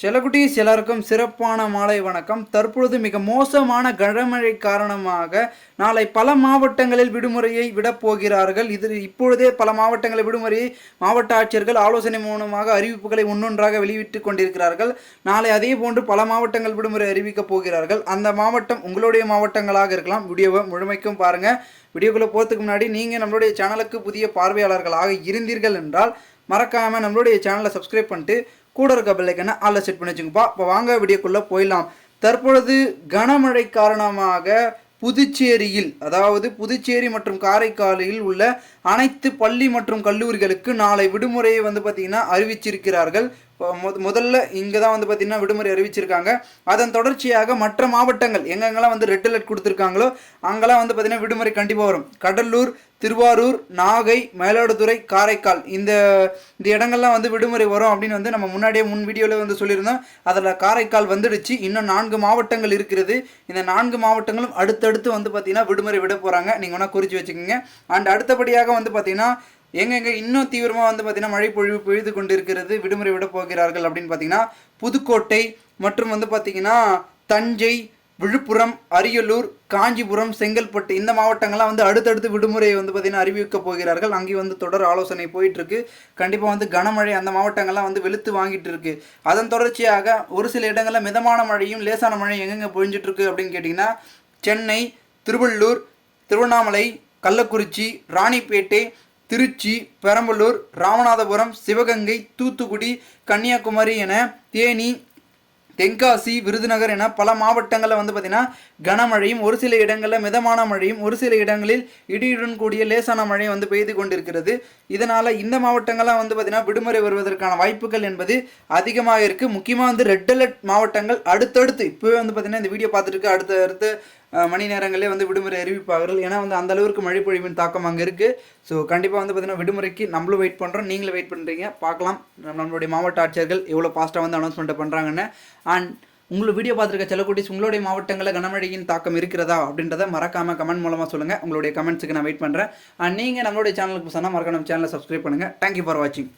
செல்லக்குட்டீஸ் எல்லாருக்கும் சிறப்பான மாலை வணக்கம். தற்பொழுது மிக மோசமான கனமழை காரணமாக நாளை பல மாவட்டங்களில் விடுமுறையை விடப்போகிறார்கள். இப்பொழுதே பல மாவட்டங்களில் விடுமுறையை மாவட்ட ஆட்சியர்கள் ஆலோசனை மூலமாக அறிவிப்புகளை ஒன்றொன்றாக வெளியிட்டுக் கொண்டிருக்கிறார்கள். நாளை அதே போன்று பல மாவட்டங்கள் விடுமுறை அறிவிக்கப் போகிறார்கள். அந்த மாவட்டம் உங்களுடைய மாவட்டங்களாக இருக்கலாம். வீடியோவை முழுமைக்கும் பாருங்க. வீடியோக்குள்ளே போகிறதுக்கு முன்னாடி நீங்கள் நம்மளுடைய சேனலுக்கு புதிய பார்வையாளர்களாக இருந்தீர்கள் என்றால் மறக்காமல் நம்மளுடைய சேனலை சப்ஸ்கிரைப் பண்ணிட்டு கூட இருக்க பெல்லைக்கனை ஆளில் செட் பண்ணி வச்சுங்கப்பா. இப்போ வாங்க வீடியோக்குள்ளே போயிடலாம். தற்பொழுது கனமழை காரணமாக புதுச்சேரியில், அதாவது புதுச்சேரி மற்றும் காரைக்காலில் உள்ள அனைத்து பள்ளி மற்றும் கல்லூரிகளுக்கு நாளை விடுமுறையை பார்த்திங்கன்னா அறிவிச்சிருக்கிறார்கள். முதல்ல இங்கே தான் பார்த்திங்கன்னா விடுமுறை அறிவிச்சிருக்காங்க. அதன் தொடர்ச்சியாக மற்ற மாவட்டங்கள் எங்கெங்கெல்லாம் ரெட் அலர்ட் கொடுத்துருக்காங்களோ அங்கெல்லாம் பார்த்திங்கன்னா விடுமுறை கண்டிப்பாக வரும். கடலூர், திருவாரூர், நாகை, மயிலாடுதுறை, காரைக்கால் இந்த இடங்கள்லாம் விடுமுறை வரும் அப்படின்னு நம்ம முன்னாடியே வீடியோவில் சொல்லியிருந்தோம். அதில் காரைக்கால் வந்துடுச்சு. இன்னும் 4 மாவட்டங்கள் இருக்கிறது. இந்த 4 மாவட்டங்களும் அடுத்தடுத்து பார்த்திங்கன்னா விடுமுறை விட போகிறாங்க. நீங்கள் வேணால் குறித்து வச்சுக்கோங்க. அண்ட் அடுத்தபடியாக பார்த்திங்கன்னா எங்கெங்கே இன்னும் தீவிரமாக பார்த்திங்கன்னா மழை பொழிவு பெய்து கொண்டு இருக்கிறது, விடுமுறை விட போகிறார்கள் அப்படின்னு பார்த்திங்கன்னா புதுக்கோட்டை மற்றும் பார்த்திங்கன்னா தஞ்சை, விழுப்புரம், அரியலூர், காஞ்சிபுரம், செங்கல்பட்டு இந்த மாவட்டங்கள்லாம் அடுத்தடுத்து விடுமுறை பார்த்திங்கன்னா அறிவிக்க போகிறார்கள். அங்கே தொடர் ஆலோசனை போயிட்டுருக்கு. கண்டிப்பாக கனமழை அந்த மாவட்டங்கள்லாம் வெளுத்து வாங்கிட்டு இருக்கு. அதன் தொடர்ச்சியாக ஒரு சில இடங்களில் மிதமான மழையும் லேசான மழையும் எங்கெங்கே பொழிஞ்சிட்ருக்கு அப்படின்னு கேட்டிங்கன்னா சென்னை, திருவள்ளூர், திருவண்ணாமலை, கள்ளக்குறிச்சி, ராணிப்பேட்டை, திருச்சி, பெரம்பலூர், ராமநாதபுரம், சிவகங்கை, தூத்துக்குடி, கன்னியாகுமரி என தேனி, தென்காசி, விருதுநகர் என பல மாவட்டங்களில் பார்த்திங்கன்னா கனமழையும் ஒரு சில இடங்களில் மிதமான மழையும் ஒரு சில இடங்களில் இடியுடன் கூடிய லேசான மழையும் பெய்து கொண்டிருக்கிறது. இதனால் இந்த மாவட்டங்கள்லாம் பார்த்திங்கன்னா விடுமுறை வருவதற்கான வாய்ப்புகள் என்பது அதிகமாக இருக்குது. முக்கியமாக ரெட் அலர்ட் மாவட்டங்கள் அடுத்தடுத்து இப்போவே பார்த்திங்கன்னா இந்த வீடியோ பார்த்துட்டு அடுத்த மணி நேரங்களே விடுமுறை அறிவிப்பார்கள். ஏன்னா அந்த அளவுக்கு மழை பொழிவின் தாக்கம் அங்கே இருக்குது. ஸோ கண்டிப்பாக பார்த்திங்கன்னா விடுமுறைக்கு நம்மளும் வெயிட் பண்ணுறோம், நீங்களும் வெயிட் பண்ணுறீங்க. பார்க்கலாம் நம்மளுடைய மாவட்ட ஆட்சியர்கள் எவ்வளோ ஃபாஸ்ட்டாக அனௌன்ஸ்மெண்ட் பண்ணுறாங்கன்னு. அண்ட் உங்களுக்கு வீடியோ பார்த்துருக்க செல்லக்குட்டீஸ், உங்களுடைய மாவட்டங்களில் கனமழையின் தாக்கம் இருக்கிறதா அப்படின்றத மறக்காமல் கமெண்ட் மூலமாக சொல்லுங்கள். உங்களுடைய கமெண்ட்ஸுக்கு நான் வெயிட் பண்ணுறேன். அண்ட் நீங்கள் நம்மளுடைய சேனலுக்கு சொன்னால் மறக்காம நம்ம சேனலை சப்ஸ்கிரைப் பண்ணுங்கள். தேங்க்யூ ஃபார் வாட்சிங்.